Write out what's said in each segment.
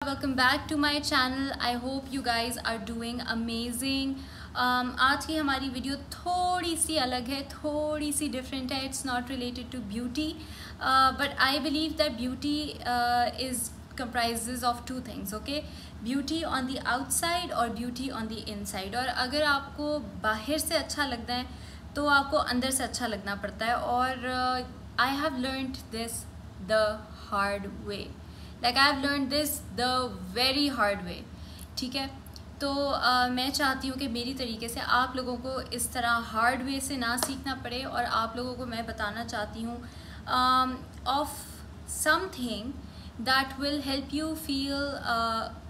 Welcome back to my channel. I hope you guys are doing amazing. आज की हमारी video थोड़ी सी अलग है, थोड़ी सी डिफरेंट है. It's not related to beauty, but I believe that beauty is comprises of two things. Okay, beauty on the outside और beauty on the inside. और अगर आपको बाहर से अच्छा लगता है तो आपको अंदर से अच्छा लगना पड़ता है. और I have learned this the hard way. Like I have learned this the very hard way. ठीक है, तो मैं चाहती हूँ कि मेरी तरीके से आप लोगों को इस तरह हार्ड वे से ना सीखना पड़े. और आप लोगों को मैं बताना चाहती हूँ of something that will help you feel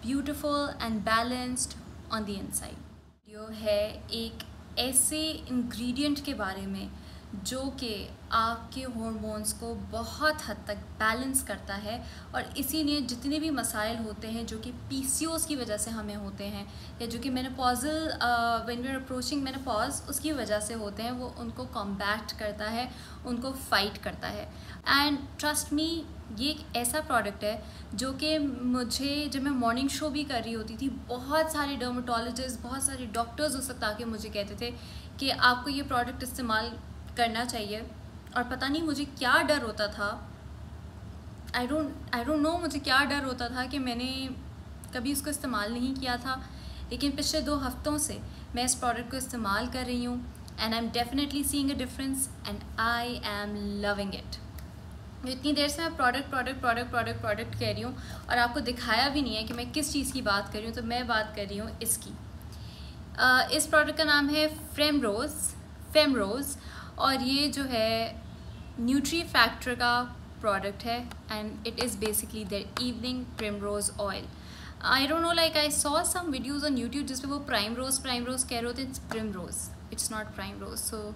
beautiful and balanced on the inside. Video है एक ऐसे इंग्रेडिएंट के बारे में जो कि आपके हॉर्मोन्स को बहुत हद तक बैलेंस करता है. और इसीलिए जितने भी मसाइल होते हैं जो कि PCOS की वजह से हमें होते हैं या जो कि menopausal when we are approaching menopause उसकी वजह से होते हैं, वो उनको कॉम्बैट करता है, उनको फाइट करता है. एंड ट्रस्ट मी, ये एक ऐसा प्रोडक्ट है जो कि मुझे जब मैं मॉर्निंग शो भी कर रही होती थी, बहुत सारे डर्मेटोलॉजिस्ट, बहुत सारे डॉक्टर्स उस वक्त आके मुझे कहते थे कि आपको ये प्रोडक्ट इस्तेमाल करना चाहिए. और पता नहीं मुझे क्या डर होता था, आई डोंट नो मुझे क्या डर होता था कि मैंने कभी इसको इस्तेमाल नहीं किया था. लेकिन पिछले 2 हफ्तों से मैं इस प्रोडक्ट को इस्तेमाल कर रही हूँ and I am definitely seeing a difference and I am loving it. इतनी देर से मैं प्रोडक्ट कह रही हूँ और आपको दिखाया भी नहीं है कि मैं किस चीज़ की बात कर रही हूँ. तो मैं बात कर रही हूँ इसकी. इस प्रोडक्ट का नाम है फेमरोज़ और ये जो है न्यूट्री फैक्टर का प्रोडक्ट है and it is basically their evening primrose oil. I don't know, like I saw some videos on YouTube जिसमें वो प्राइम रोज़ कह रहे होते हैं. It's primrose, it's not prime rose. So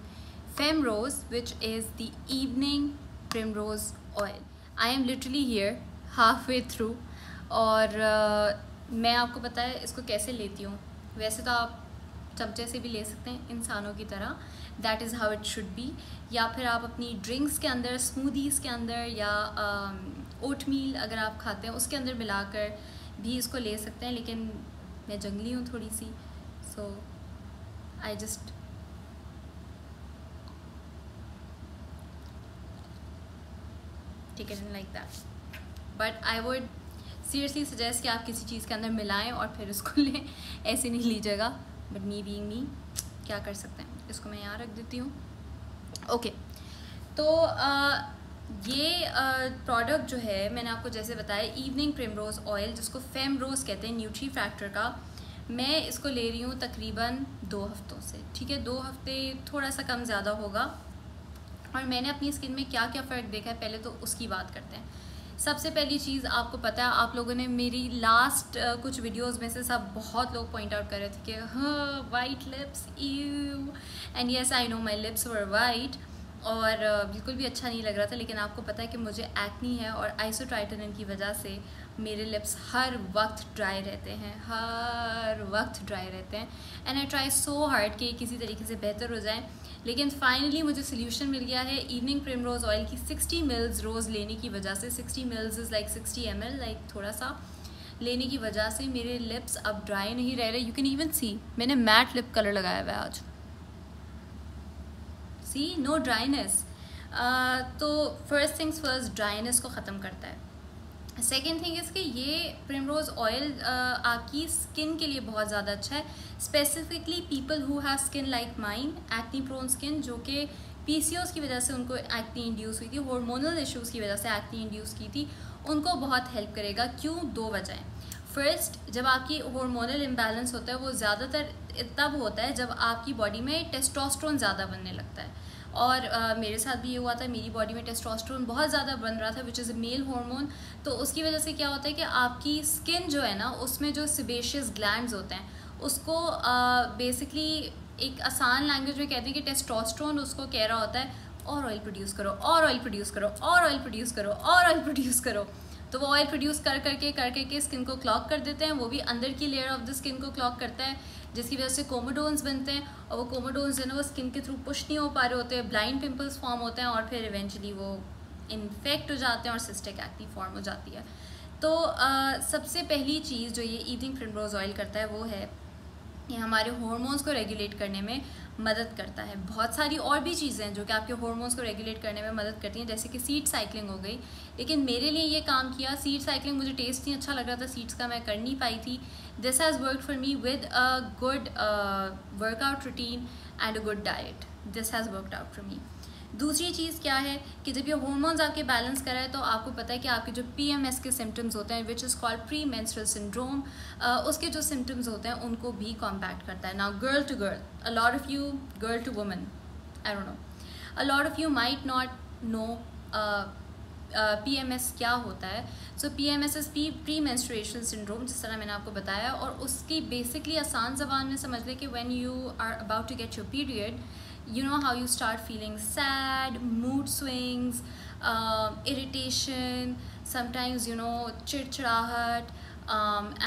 femrose which is the evening primrose oil. I am literally here half way through. और मैं आपको पता है इसको कैसे लेती हूँ. वैसे तो आप चमचे से भी ले सकते हैं इंसानों की तरह, that is how it should be. या फिर आप अपनी ड्रिंक्स के अंदर, स्मूदीज़ के अंदर या ओट मील अगर आप खाते हैं उसके अंदर मिलाकर भी इसको ले सकते हैं. लेकिन मैं जंगली हूँ थोड़ी सी, so I just take it in like that. But I would seriously suggest कि आप किसी चीज़ के अंदर मिलाएं और फिर उसको लें. ऐसे नहीं लीजिएगा. बट मी बीइंग मी, क्या कर सकते हैं. इसको मैं यहाँ रख देती हूँ. ओके, तो ये प्रोडक्ट जो है मैंने आपको जैसे बताया, इवनिंग प्रिमरोज़ ऑयल जिसको फेमरोज़ कहते हैं, न्यूट्री फैक्टर का. मैं इसको ले रही हूँ तकरीबन 2 हफ्तों से. ठीक है, 2 हफ्ते थोड़ा सा कम ज़्यादा होगा. और मैंने अपनी स्किन में क्या क्या फ़र्क देखा है पहले तो उसकी बात करते हैं. सबसे पहली चीज़ आपको पता है, आप लोगों ने मेरी लास्ट कुछ वीडियोस में से सब बहुत लोग पॉइंट आउट कर रहे थे कि हाँ white lips you, and yes I know my lips were white. और बिल्कुल भी अच्छा नहीं लग रहा था. लेकिन आपको पता है कि मुझे एक्नी है और आइसोट्राइटनिन की वजह से मेरे लिप्स हर वक्त ड्राई रहते हैं, and I try so hard कि किसी तरीके से बेहतर हो जाए. लेकिन फाइनली मुझे सोल्यूशन मिल गया है. इवनिंग प्रिमरोज़ ऑयल की 60 ml रोज़ लेने की वजह से, 60 ml is like 60 ml, like थोड़ा सा लेने की वजह से मेरे लिप्स अब ड्राई नहीं रह रहे. यू कैन इवन सी मैंने मैट लिप कलर लगाया हुआ है आज. सी, नो ड्राइनेस. तो फर्स्ट थिंग्स फर्स्ट, ड्राइनेस को ख़त्म करता है. सेकेंड थिंग इज़ कि ये प्रिमरोज़ ऑयल आपकी स्किन के लिए बहुत ज़्यादा अच्छा है. Specifically people who have skin like mine, acne prone skin, जो कि PCOS की वजह से उनको एक्नी इंड्यूस हुई थी, हार्मोनल इश्यूज़ की वजह से एक्नी इंड्यूस की थी, उनको बहुत हेल्प करेगा. क्यों? 2 वजहें. फर्स्ट, जब आपकी हार्मोनल इम्बैलेंस होता है वो ज़्यादातर तब होता है जब आपकी बॉडी में टेस्टोस्टेरोन ज़्यादा बनने लगता है. और मेरे साथ भी ये हुआ था, मेरी बॉडी में टेस्टोस्टेरोन बहुत ज़्यादा बन रहा था, which is a male hormone. तो उसकी वजह से क्या होता है कि आपकी स्किन जो है ना, उसमें जो सिबेशियस ग्लैंड्स होते हैं उसको बेसिकली एक आसान लैंग्वेज में कहते हैं कि टेस्टोस्टेरोन उसको कह रहा होता है और ऑयल प्रोड्यूस करो, और ऑयल प्रोड्यूस करो, और ऑयल प्रोड्यूस करो, और ऑयल प्रोड्यूस करो. तो वो ऑयल प्रोड्यूस कर करके स्किन को क्लॉग कर देते हैं. वो भी अंदर की लेयर ऑफ द स्किन को क्लॉग करता है, जिसकी वजह से कोमोडोन्स बनते हैं. और वो कोमोडोन्स जो है ना वो स्किन के थ्रू पुश नहीं हो पा रहे होते हैं, ब्लाइंड पिंपल्स फॉर्म होते हैं और फिर इवेंचुअली वो इन्फेक्ट हो जाते हैं और सिस्टिक एक्नी फॉर्म हो जाती है. तो सबसे पहली चीज़ जो ये इवनिंग प्रिमरोज़ ऑयल करता है वो है ये हमारे हार्मोन्स को रेगुलेट करने में मदद करता है। बहुत सारी और भी चीज़ें हैं जो कि आपके हार्मोन्स को रेगुलेट करने में मदद करती हैं, जैसे कि सीड साइकिलिंग हो गई, लेकिन मेरे लिए ये काम किया। सीड साइकिलिंग मुझे टेस्ट नहीं अच्छा लग रहा था सीड्स का, मैं कर नहीं पाई थी। This has worked for me with a good workout routine and a good diet. This has worked out for me. दूसरी चीज़ क्या है कि जब ये हार्मोन्स आपके बैलेंस कराए तो आपको पता है कि आपके जो PMS के सिम्टम्स होते हैं, which is called pre menstrual syndrome, उसके जो सिम्टम्स होते हैं उनको भी कॉम्पैक्ट करता है। Now girl to girl, a lot of you, girl to woman, I don't know, a lot of you might not know PMS क्या होता है। So PMS is pre menstruation syndrome, जिस तरह मैंने आपको बताया, और उसकी बेसिकली आसान ज़बान में समझ लें कि when you are about to get your period, you know how you start feeling sad, mood swings, irritation, sometimes you know चिड़चिड़ाहट,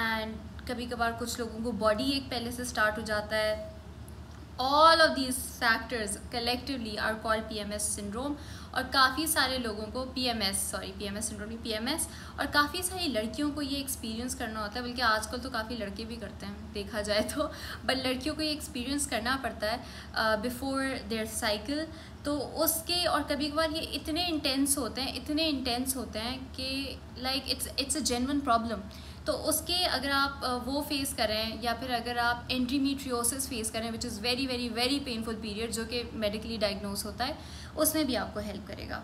and कभी कभार कुछ लोगों को बॉडी एक पहले से स्टार्ट हो जाता है। All of these factors collectively are called PMS syndrome, और काफ़ी सारे लोगों को PMS syndrome नहीं, PMS, और काफ़ी सारी लड़कियों को ये एक्सपीरियंस करना होता है, बल्कि आजकल तो काफ़ी लड़के भी करते हैं देखा जाए तो, बट लड़कियों को ये एक्सपीरियंस करना पड़ता है बिफोर देयर साइकिल। तो उसके, और कभी कभार ये इतने इंटेंस होते हैं कि like it's a genuine problem. तो उसके अगर आप वो फेस करें, या फिर अगर आप एंड्रोमेट्रियोसिस फेस करें, which is very very very painful period, जो कि मेडिकली डायग्नोस होता है, उसमें भी आपको हेल्प करेगा।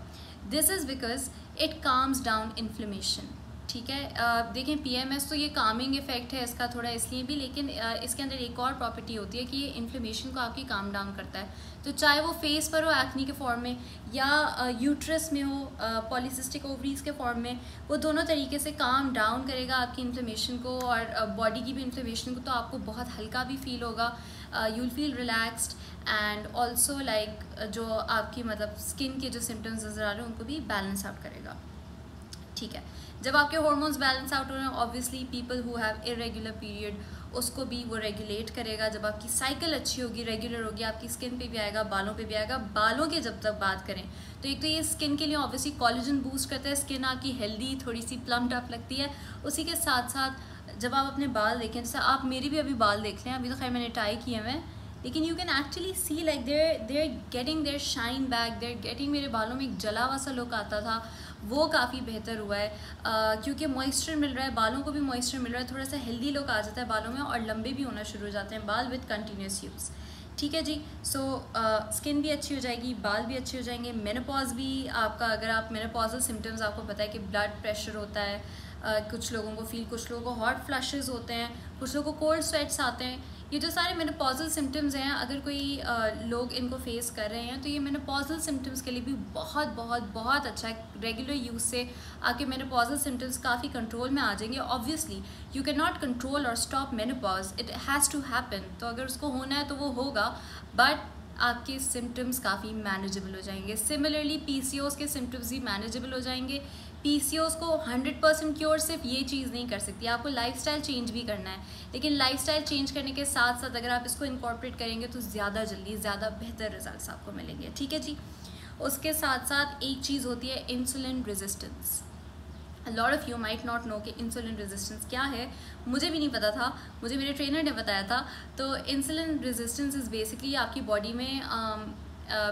This is because it calms down inflammation. ठीक है, देखें PMS तो ये कामिंग इफेक्ट है इसका थोड़ा इसलिए भी, लेकिन इसके अंदर एक और प्रॉपर्टी होती है कि ये इन्फ्लेमेशन को आपकी काम डाउन करता है। तो चाहे वो फेस पर हो एक्नी के फॉर्म में, या यूट्रस में हो पॉलीसिस्टिक ओवरीज के फॉर्म में, वो दोनों तरीके से काम डाउन करेगा आपकी इन्फ्लेमेशन को और बॉडी की भी इन्फ्लेमेशन को। तो आपको बहुत हल्का भी फील होगा, you will feel relaxed, and also like जो आपकी मतलब स्किन के जो सिम्टम्स नज़र आ रहे हैं उनको भी बैलेंस आउट करेगा। ठीक है, जब आपके हार्मोन्स बैलेंस आउट हो रहे हैं, obviously people who have irregular period, उसको भी वो रेगुलेट करेगा। जब आपकी साइकिल अच्छी होगी, रेगुलर होगी, आपकी स्किन पे भी आएगा, बालों पे भी आएगा। बालों के जब तक बात करें तो एक तो ये स्किन के लिए ऑब्वियसली कोलेजन बूस्ट करता है, स्किन आपकी हेल्दी थोड़ी सी प्लम्ड अप लगती है। उसी के साथ साथ जब आप अपने बाल देखें, जैसे आप मेरे भी अभी बाल देख लें, अभी तो खैर मैंने टाई किए हैं, लेकिन you can actually see like they're getting their shine back, they're getting, मेरे बालों में एक जला हुआ सा लुक आता था, वो काफ़ी बेहतर हुआ है क्योंकि मॉइस्चर मिल रहा है, बालों को भी मॉइस्चर मिल रहा है, थोड़ा सा हेल्दी लुक आ जाता है बालों में, और लंबे भी होना शुरू हो जाते हैं बाल विद कंटिन्यूस यूज़। ठीक है जी, सो स्किन भी अच्छी हो जाएगी, बाल भी अच्छे हो जाएंगे। मेनोपॉज भी आपका, अगर आप मेनोपॉजल सिम्टम्स, आपको पता है कि ब्लड प्रेशर होता है, कुछ लोगों को कुछ लोगों को हॉट फ्लशेस होते हैं, कुछ लोगों को कोल्ड स्वेट्स आते हैं। ये जो सारे मेनोपॉजल सिम्टम्स हैं, अगर कोई लोग इनको फेस कर रहे हैं तो ये मेनोपॉजल सिम्टम्स के लिए भी बहुत बहुत बहुत अच्छा है। रेगुलर यूज़ से आपके मेनोपॉजल सिम्टम्स काफ़ी कंट्रोल में आ जाएंगे। Obviously you can not control और stop menopause, it has to happen. तो अगर उसको होना है तो वो होगा, बट आपके सिम्टम्स काफ़ी मैनेजेबल हो जाएंगे। सिमिलरली PCOS के सिम्टम्स भी मैनेजेबल हो जाएंगे। PCOS को 100% क्योर सिर्फ ये चीज़ नहीं कर सकती, आपको लाइफस्टाइल चेंज भी करना है, लेकिन लाइफस्टाइल चेंज करने के साथ साथ अगर आप इसको इनकॉर्पोरेट करेंगे तो ज़्यादा जल्दी ज़्यादा बेहतर रिजल्ट्स आपको मिलेंगे। ठीक है जी, उसके साथ साथ एक चीज़ होती है insulin resistance. Lot of you might not no कि इंसुलिन रेजिस्टेंस क्या है, मुझे भी नहीं पता था, मुझे मेरे ट्रेनर ने बताया था। तो इंसुलिन रेजिस्टेंस इज़ बेसिकली आपकी बॉडी में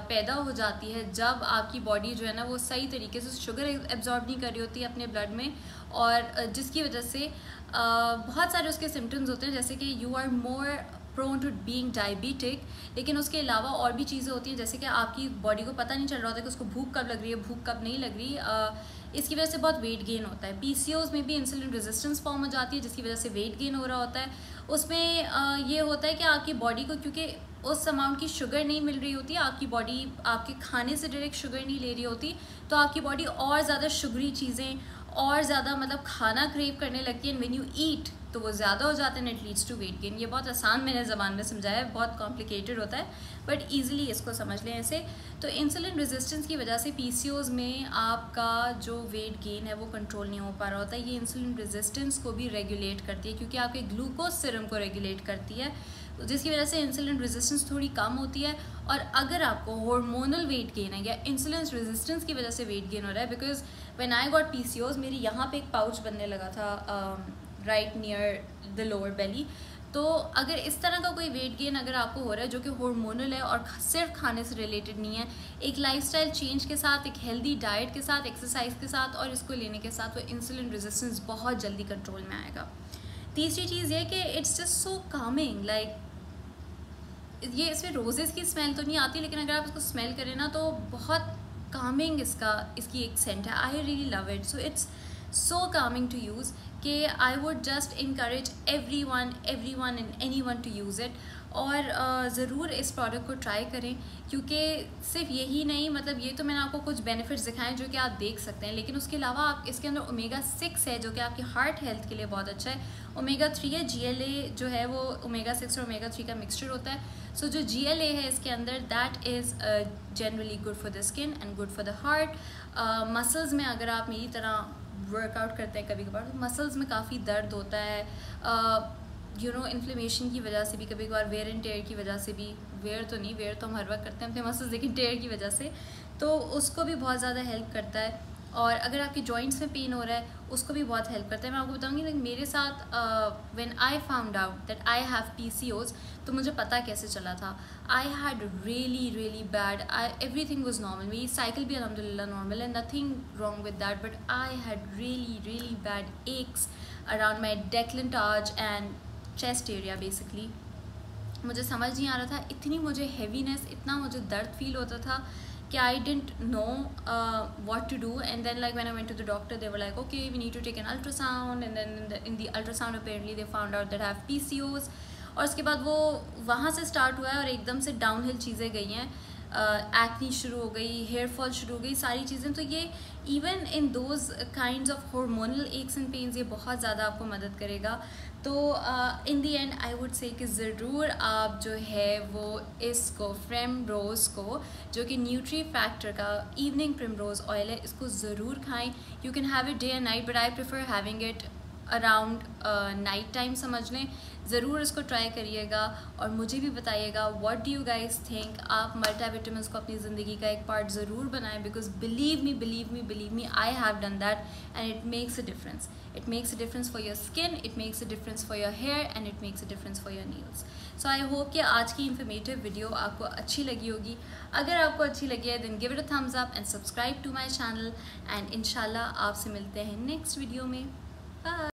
पैदा हो जाती है जब आपकी बॉडी जो है ना वो सही तरीके से शुगर एब्जॉर्ब नहीं कर रही होती है अपने ब्लड में, और जिसकी वजह से बहुत सारे उसके सिम्टम्स होते हैं, जैसे कि you are more prone to being diabetic. लेकिन उसके अलावा और भी चीज़ें होती हैं, जैसे कि आपकी बॉडी को पता नहीं चल रहा होता कि उसको भूख कब लग रही है, भूख कब नहीं लग रही। इसकी वजह से बहुत वेट गेन होता है। PCOS में भी इंसुलिन रेजिस्टेंस फॉर्म हो जाती है, जिसकी वजह से वेट गेन हो रहा होता है। उसमें ये होता है कि आपकी बॉडी को, क्योंकि उस अमाउंट की शुगर नहीं मिल रही होती, आपकी बॉडी आपके खाने से डायरेक्ट शुगर नहीं ले रही होती, तो आपकी बॉडी और ज़्यादा शुगरी चीज़ें और ज़्यादा मतलब खाना क्रेव करने लगती है। व्हेन यू ईट तो वो ज़्यादा हो जाते हैं, it leads to weight gain. ये बहुत आसान मैंने ज़बान में समझाया है, बहुत कॉम्प्लिकेटेड होता है, बट ईजिली इसको समझ लें ऐसे। तो इंसुलिन रेजिस्टेंस की वजह से PCOS में आपका जो वेट गेन है वो कंट्रोल नहीं हो पा रहा होता है। ये इंसुलिन रेजिस्टेंस को भी रेगुलेट करती है, क्योंकि आपके ग्लूकोज सिरम को रेगुलेट करती है, जिसकी वजह से इंसुलिन रेजिस्टेंस थोड़ी कम होती है। और अगर आपको हार्मोनल वेट गेन है या इंसुलिन रेजिस्टेंस की वजह से वेट गेन हो रहा है, because when I got PCOS मेरी यहाँ पे एक पाउच बनने लगा था राइट नियर द लोअर बेली। तो अगर इस तरह का कोई वेट गेन अगर आपको हो रहा है जो कि हार्मोनल है और सिर्फ खाने से रिलेटेड नहीं है, एक लाइफस्टाइल चेंज के साथ, एक हेल्दी डाइट के साथ, एक्सरसाइज के साथ और इसको लेने के साथ वो इंसुलिन रेजिस्टेंस बहुत जल्दी कंट्रोल में आएगा। तीसरी चीज़ ये कि it's just so Kameng, like ये इसमें रोजेज़ की स्मेल तो नहीं आती, लेकिन अगर आप इसको स्मेल करें ना तो बहुत कामिंग इसकी एक सेंट है। I really love it, so it's so calming to use कि I would just encourage every one and any one to use it. और ज़रूर इस प्रोडक्ट को ट्राई करें, क्योंकि सिर्फ यही नहीं, मतलब ये तो मैंने आपको कुछ बेनिफिट्स दिखाएं जो कि आप देख सकते हैं, लेकिन उसके अलावा आप इसके अंदर ओमेगा 6 है जो कि आपकी हार्ट हेल्थ के लिए बहुत अच्छा है। ओमेगा 3 है, GLA जो है वो ओमेगा 6 और ओमेगा 3 का मिक्सचर होता है। सो जो GLA है इसके अंदर, that is generally good for the skin and good for the heart. Muscles में अगर आप मेरी तरह वर्कआउट करते हैं कभी कभार, तो मसल्स में काफ़ी दर्द होता है, इन्फ्लेमेशन की वजह से भी, कभी कभार वेयर एंड टेयर की वजह से भी, वेयर तो हम हर वक्त करते हैं अपने मसल्स, लेकिन टेयर की वजह से, तो उसको भी बहुत ज़्यादा हेल्प करता है। और अगर आपके जॉइंट्स में पेन हो रहा है उसको भी बहुत हेल्प करता है। मैं आपको बताऊंगी, लाइक मेरे साथ when I found out that I have PCOS, तो मुझे पता कैसे चला था। I had really bad, everything was normal, मेरी साइकिल भी अल्हम्दुलिल्लाह नॉर्मल है, nothing wrong with that, but I had really bad ex around my decolletage and chest area. Basically मुझे समझ नहीं आ रहा था, इतनी मुझे हैवीनेस, इतना मुझे दर्द फील होता था कि I didn't know what to do. And then like when I went to the doctor, they were like, okay, we need to take an ultrasound, and then in the ultrasound apparently they found out that I have PCOS। और उसके बाद वो वहाँ से start हुआ है और एकदम से डाउनहिल चीज़ें गई हैं, एक्नी शुरू हो गई, हेयर फॉल शुरू हो गई, सारी चीज़ें। तो ये even in those kinds of hormonal x and pains ये बहुत ज़्यादा आपको मदद करेगा। तो इन दी एंड आई वुड से कि ज़रूर आप जो है वो इसको प्रिमरोज़ को, जो कि न्यूट्री फैक्टर का इवनिंग प्रिमरोज़ ऑयल है, इसको ज़रूर खाएं। You can have it day and night, but I prefer having it around night time, समझ लें। ज़रूर इसको ट्राई करिएगा और मुझे भी बताइएगा what do you guys think. आप मल्टीविटामिन्स को अपनी ज़िंदगी का एक पार्ट ज़रूर बनाएं, because believe me I have done that and it makes a difference. It makes a difference for your skin, it makes a difference for your hair and it makes a difference for your nails. So I hope कि आज की informative video आपको अच्छी लगी होगी। अगर आपको अच्छी लगी है then give it a thumbs up and subscribe to my channel, and इंशाल्लाह आपसे मिलते हैं नेक्स्ट वीडियो में। बाय।